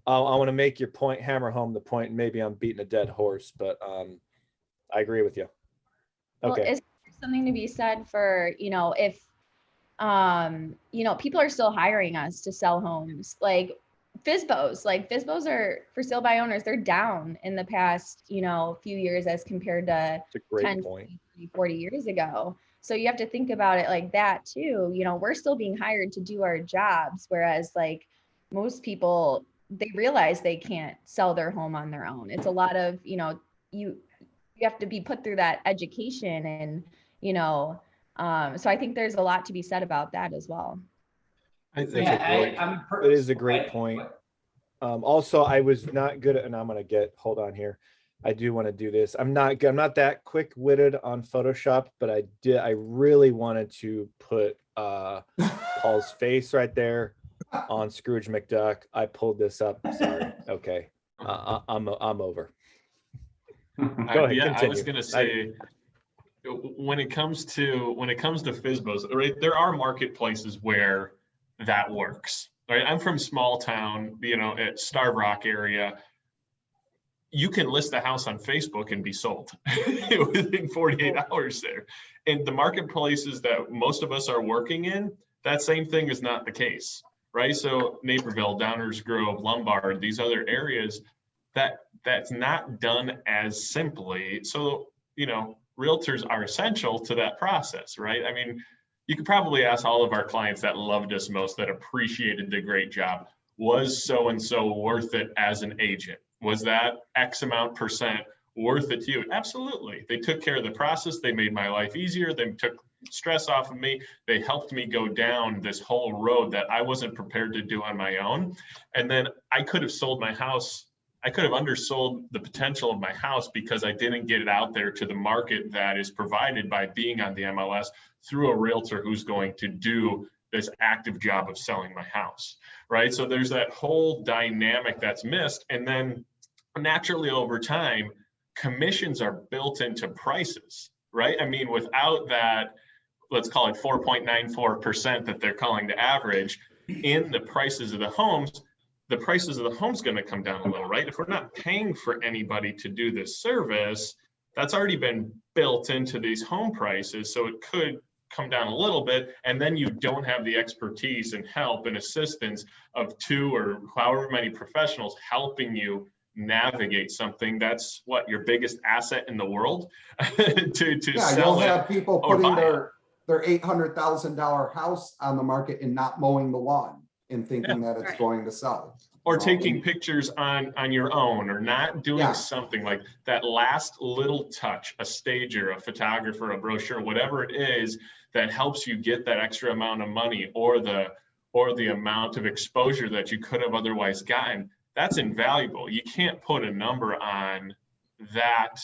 I want to make your point, hammer home the point. Maybe I'm beating a dead horse, but I agree with you. Okay. Well, is there something to be said for, if people are still hiring us to sell homes, like FSBOs are for sale by owners. They're down in the past, few years as compared to 10, 20, 40 years ago. So you have to think about it like that too. We're still being hired to do our jobs. Whereas like most people, they realize they can't sell their home on their own. It's a lot of, you have to be put through that education and, So I think there's a lot to be said about that as well. I think It is a great point. Also, I was not good at, and I'm gonna hold on here. I do want to do this. I'm not that quick-witted on Photoshop, but I really wanted to put Paul's face right there on Scrooge McDuck. I pulled this up. Sorry. Okay. I'm over. Go ahead, yeah, continue. I was gonna say, when it comes to FSBOs, right? There are marketplaces where that works. Right? I'm from small town, at Starved Rock area. You can list the house on Facebook and be sold within 48 hours there. And the marketplaces that most of us are working in, that same thing is not the case, right? So Naperville, Downers Grove, Lombard, these other areas, that's not done as simply. So, realtors are essential to that process, right? I mean, you could probably ask all of our clients that loved us most, that appreciated the great job, was so-and-so worth it as an agent? Was that X amount % worth it to you? Absolutely. They took care of the process. They made my life easier. They took stress off of me. They helped me go down this whole road that I wasn't prepared to do on my own. And then I could have sold my house. I could have undersold the potential of my house because I didn't get it out there to the market that is provided by being on the MLS through a realtor who's going to do this active job of selling my house, right? So there's that whole dynamic that's missed. And then naturally over time, commissions are built into prices, right? I mean, without that, let's call it 4.94% that they're calling the average in the prices of the homes, the prices of the home's going to come down a little, right? If we're not paying for anybody to do this service, that's already been built into these home prices. So it could come down a little bit, and then you don't have the expertise and help and assistance of 2 or however many professionals helping you navigate something that's what your biggest asset in the world to Yeah, sell you'll it have people or putting buy it. their $800,000 house on the market and not mowing the lawn and thinking that it's Right. going to sell. Or taking pictures on your own, or not doing Yeah. something like that last little touch, a stager, a photographer, a brochure, whatever it is that helps you get that extra amount of money or the amount of exposure that you could have otherwise gotten. That's invaluable. You can't put a number on that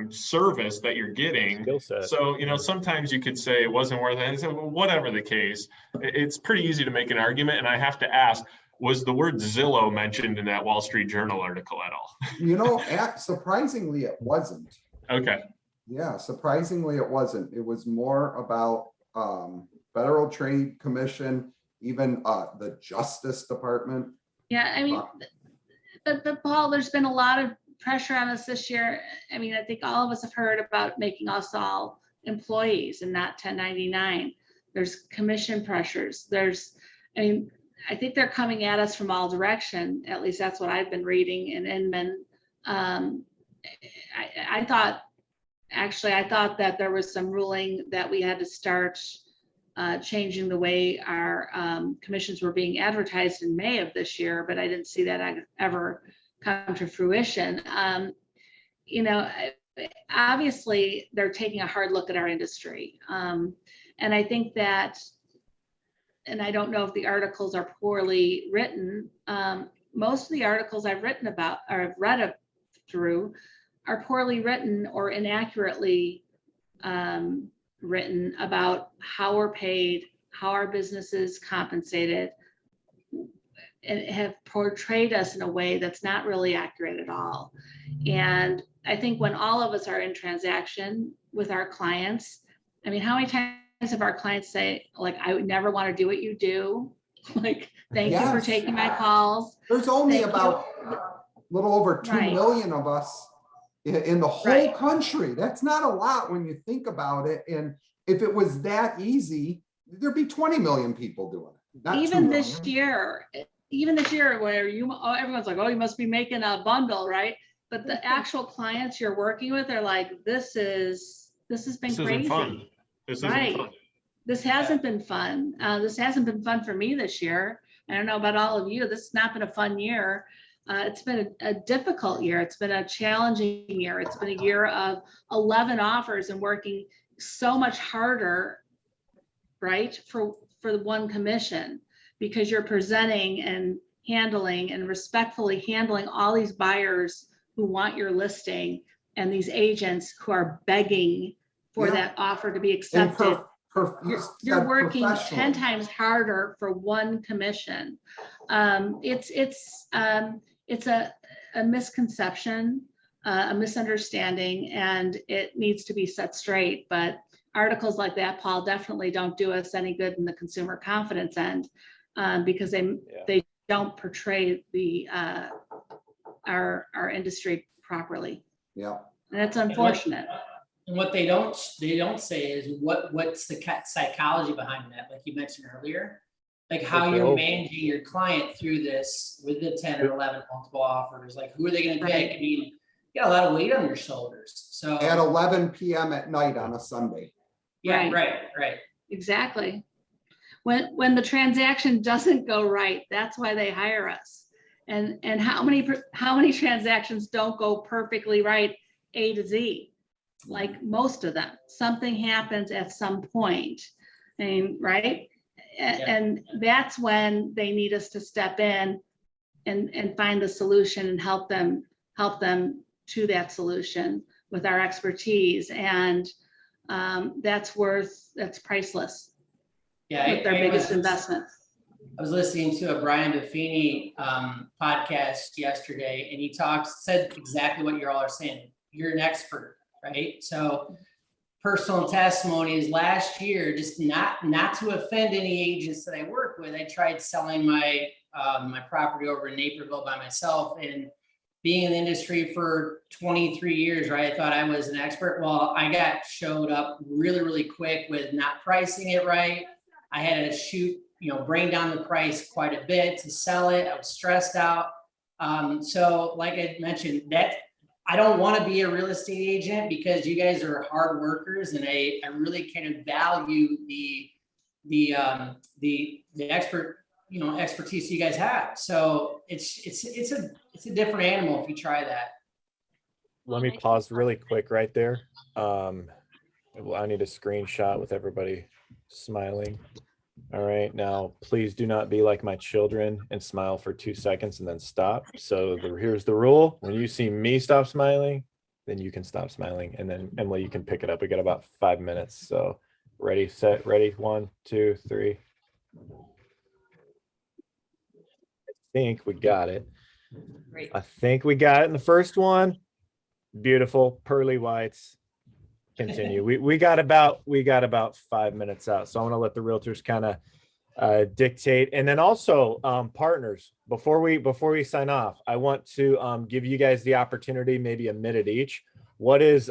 service that you're getting. Skill set. So, sometimes you could say it wasn't worth it. And so whatever the case, it's pretty easy to make an argument. And I have to ask, was the word Zillow mentioned in that Wall Street Journal article at all? Surprisingly, it wasn't. Okay. Yeah, surprisingly, it wasn't. It was more about Federal Trade Commission, even the Justice Department. Yeah, I mean, but Paul, there's been a lot of pressure on us this year. I mean, I think all of us have heard about making us all employees and not 1099. There's commission pressures. I think they're coming at us from all direction. At least that's what I've been reading in Inman. I thought that there was some ruling that we had to start changing the way our commissions were being advertised in May of this year, but I didn't see that ever come to fruition. Obviously they're taking a hard look at our industry. And I think that, and I don't know if the articles are poorly written. Most of the articles I've written about or I've read through are poorly written or inaccurately written about how we're paid, how our business is compensated, and have portrayed us in a way that's not really accurate at all. And I think when all of us are in transaction with our clients, I mean, how many times have our clients say, like, I would never want to do what you do? Like, thank you for Yes. taking my calls. There's only Thank about a little over 2 Right. million of us in the whole Right. country. That's not a lot when you think about it. And if it was that easy, there'd be 20 million people doing it. Not 2 Even million. this year, where everyone's like, oh, you must be making a bundle, right? But the actual clients you're working with are like, this has been This crazy. isn't fun. This isn't Right. fun. This hasn't been fun. This hasn't been fun for me this year. I don't know about all of you. This has not been a fun year. It's been a difficult year. It's been a challenging year. It's been a year of 11 offers and working so much harder, right, for the one commission, because you're presenting and handling and respectfully handling all these buyers who want your listing and these agents who are begging for Yeah. that offer to be And accepted. you You're said working 10 professionally. times harder for one commission. It's a misconception, a misunderstanding, and it needs to be set straight. But articles like that, Paul, definitely don't do us any good in the consumer confidence end, because they don't portray our industry properly. Yeah. And that's unfortunate. And what they don't say is what's the psychology behind that, like you mentioned earlier, like how you're managing your client through this with the 10 or 11 multiple offers. Like, who are they going to pick? I mean, you got a lot of weight on your shoulders. So At 11 p.m. at night on a Sunday. yeah, Right. right. Exactly. When the transaction doesn't go right, that's why they hire us. And how many transactions don't go perfectly right, A to Z? Like most of them, something happens at some point. I mean, right? And that's when they need us to step in and find the solution and help them to that solution with our expertise. And that's priceless. Yeah, with their biggest investment. I was listening to a Brian Buffini podcast yesterday, and he said exactly what you all are saying. You're an expert, right? So personal testimonies last year, just not to offend any agents that I work with. I tried selling my my property over in Naperville by myself, and being in the industry for 23 years, right? I thought I was an expert. Well, I got showed up really, really quick with not pricing it right. I had to bring down the price quite a bit to sell it. I was stressed out. So like I mentioned, that I don't want to be a real estate agent because you guys are hard workers, and I really kind of value the expert, expertise you guys have. So it's a different animal if you try that. Let me pause really quick right there. I need a screenshot with everybody smiling. All right, now please do not be like my children and smile for 2 seconds and then stop. So here's the rule: when you see me stop smiling, then you can stop smiling, and then Emily, you can pick it up. We got about 5 minutes. So ready, set, ready. 1, 2, 3. I think we got it. Great. I think we got it in the first one. Beautiful pearly whites. Continue. We got about 5 minutes out, so I want to let the realtors kind of dictate. And then also partners, before we sign off, I want to give you guys the opportunity, maybe a minute each. What's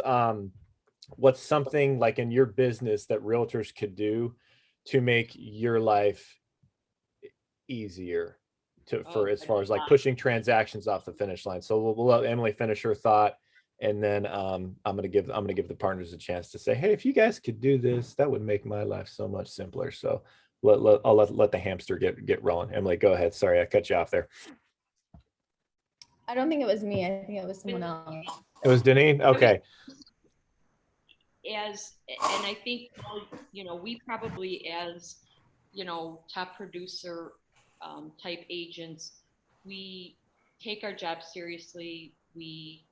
something like in your business that realtors could do to make your life easier for as far as like pushing transactions off the finish line? So we'll let Emily finish her thought. And then I'm gonna give the partners a chance to say, hey, if you guys could do this, that would make my life so much simpler. So I'll let the hamster get rolling. Emily, go ahead. Sorry, I cut you off there. I don't think it was me. I think it was someone else. It was Deneen. Okay. And I think, we probably as, top producer type agents, we take our job seriously. We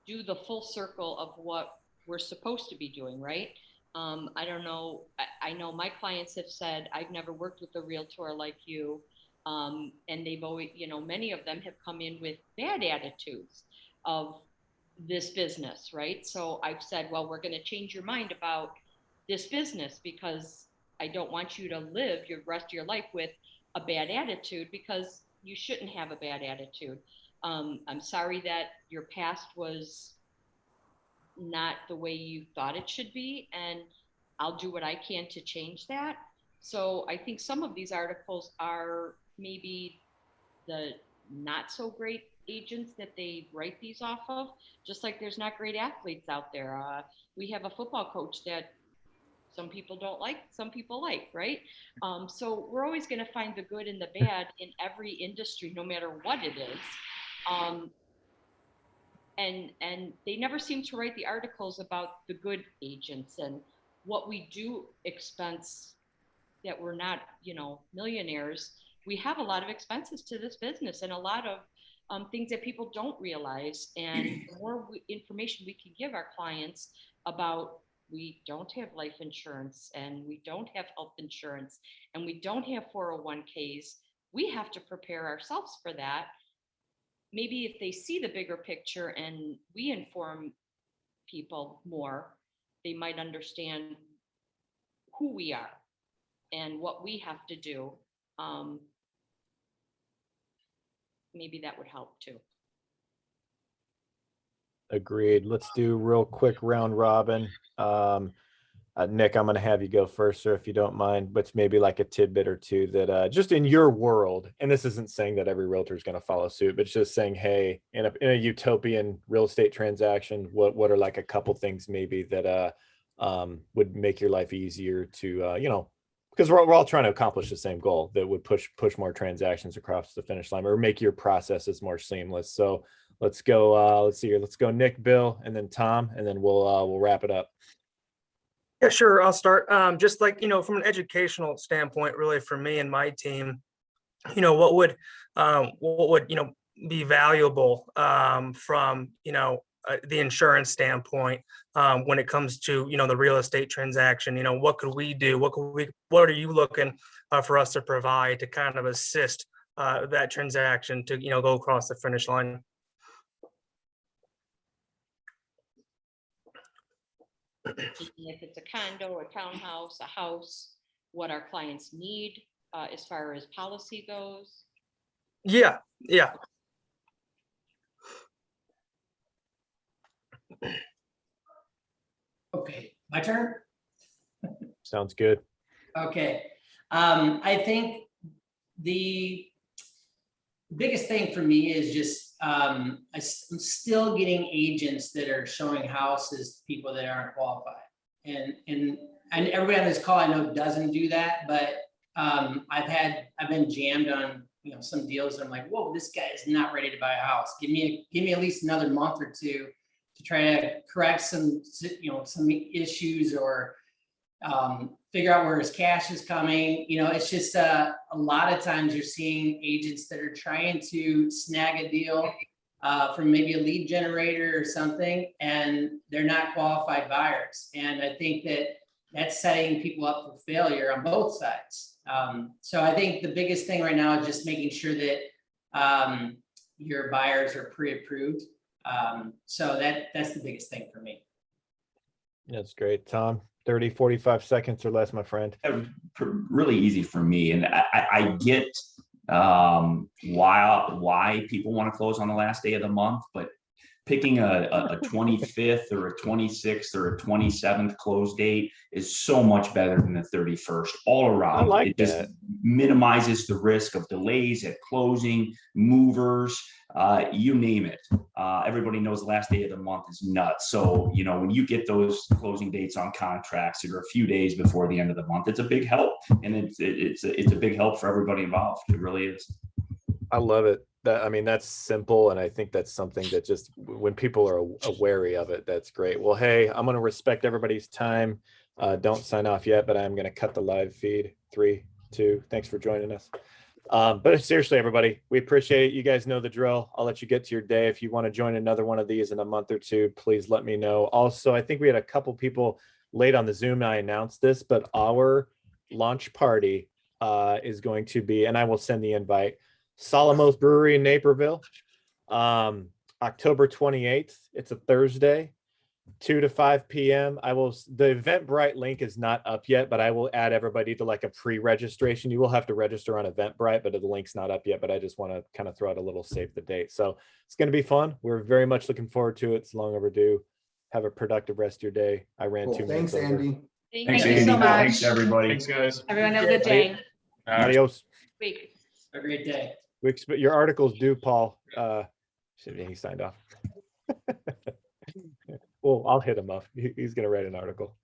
do the full circle of what we're supposed to be doing, right? I don't know. I know my clients have said, I've never worked with a realtor like you. And they've always, many of them have come in with bad attitudes of this business, right? So I've said, well, we're going to change your mind about this business because I don't want you to live your rest of your life with a bad attitude, because you shouldn't have a bad attitude. I'm sorry that your past was not the way you thought it should be, and I'll do what I can to change that. So I think some of these articles are maybe the not so great agents that they write these off of, just like there's not great athletes out there. We have a football coach that some people don't like, some people like, right? So we're always going to find the good and the bad in every industry, no matter what it is. And they never seem to write the articles about the good agents and what we do expense, that we're not, millionaires. We have a lot of expenses to this business and a lot of things that people don't realize. And the more information we can give our clients about, we don't have life insurance and we don't have health insurance and we don't have 401ks, we have to prepare ourselves for that. Maybe if they see the bigger picture and we inform people more, they might understand who we are and what we have to do. Maybe that would help too. Agreed. Let's do real quick round robin. Nick, I'm going to have you go first, sir, if you don't mind, but maybe like a tidbit or two that just in your world, and this isn't saying that every realtor is going to follow suit, but it's just saying, hey, in a utopian real estate transaction, what are like a couple things maybe that would make your life easier to, because we're all trying to accomplish the same goal that would push more transactions across the finish line or make your processes more seamless. So let's go. Let's see here. Let's go Nick, Bill, and then Tom, and then we'll wrap it up. Yeah, sure. I'll start. Just like, from an educational standpoint, really for me and my team, what would be valuable from, the insurance standpoint when it comes to, the real estate transaction, what could we do? What are you looking for us to provide to kind of assist that transaction to, go across the finish line? If it's a condo, a townhouse, a house, what our clients need as far as policy goes. Yeah. Okay, my turn. Sounds good. Okay. I think the biggest thing for me is just I'm still getting agents that are showing houses to people that aren't qualified, and everybody on this call I know doesn't do that, but I've been jammed on some deals and I'm like, whoa, this guy is not ready to buy a house. Give me at least another month or two to try to correct some issues or figure out where his cash is coming. It's just a lot of times you're seeing agents that are trying to snag a deal from maybe a lead generator or something, and they're not qualified buyers. And I think that's setting people up for failure on both sides. So I think the biggest thing right now is just making sure that your buyers are pre-approved. So that's the biggest thing for me. That's great. Tom, 30, 45 seconds or less, my friend. Really easy for me. And I get why people want to close on the last day of the month, but picking a 25th or a 26th or a 27th close date is so much better than the 31st all around. I like it just that. minimizes the risk of delays at closing, movers, you name it. Everybody knows the last day of the month is nuts. So, when you get those closing dates on contracts that are a few days before the end of the month, it's a big help. And it's a big help for everybody involved. It really is. I love it. That's simple. And I think that's something that just when people are wary of it, that's great. Well, hey, I'm going to respect everybody's time. Don't sign off yet, but I'm going to cut the live feed. 3, 2, thanks for joining us. But seriously, everybody, we appreciate it. You guys know the drill. I'll let you get to your day. If you want to join another one of these in a month or two, please let me know. Also, I think we had a couple people late on the Zoom. I announced this, but our launch party is going to be, and I will send the invite, Solomos Brewery in Naperville, October 28th. It's a Thursday, 2 to 5 p.m. The Eventbrite link is not up yet, but I will add everybody to like a pre-registration. You will have to register on Eventbrite, but the link's not up yet, but I just want to kind of throw out a little save the date. So it's going to be fun. We're very much looking forward to it. It's long overdue. Have a productive rest of your day. I ran Cool. 2 minutes Thanks, over. Andy. Thanks, you Andy. so much. Thanks, everybody. Thanks, guys. Everyone have a good day. Adios. Week. Have a great day. We expect your article's due, Paul. He signed off. Well, I'll hit him up. He's going to write an article.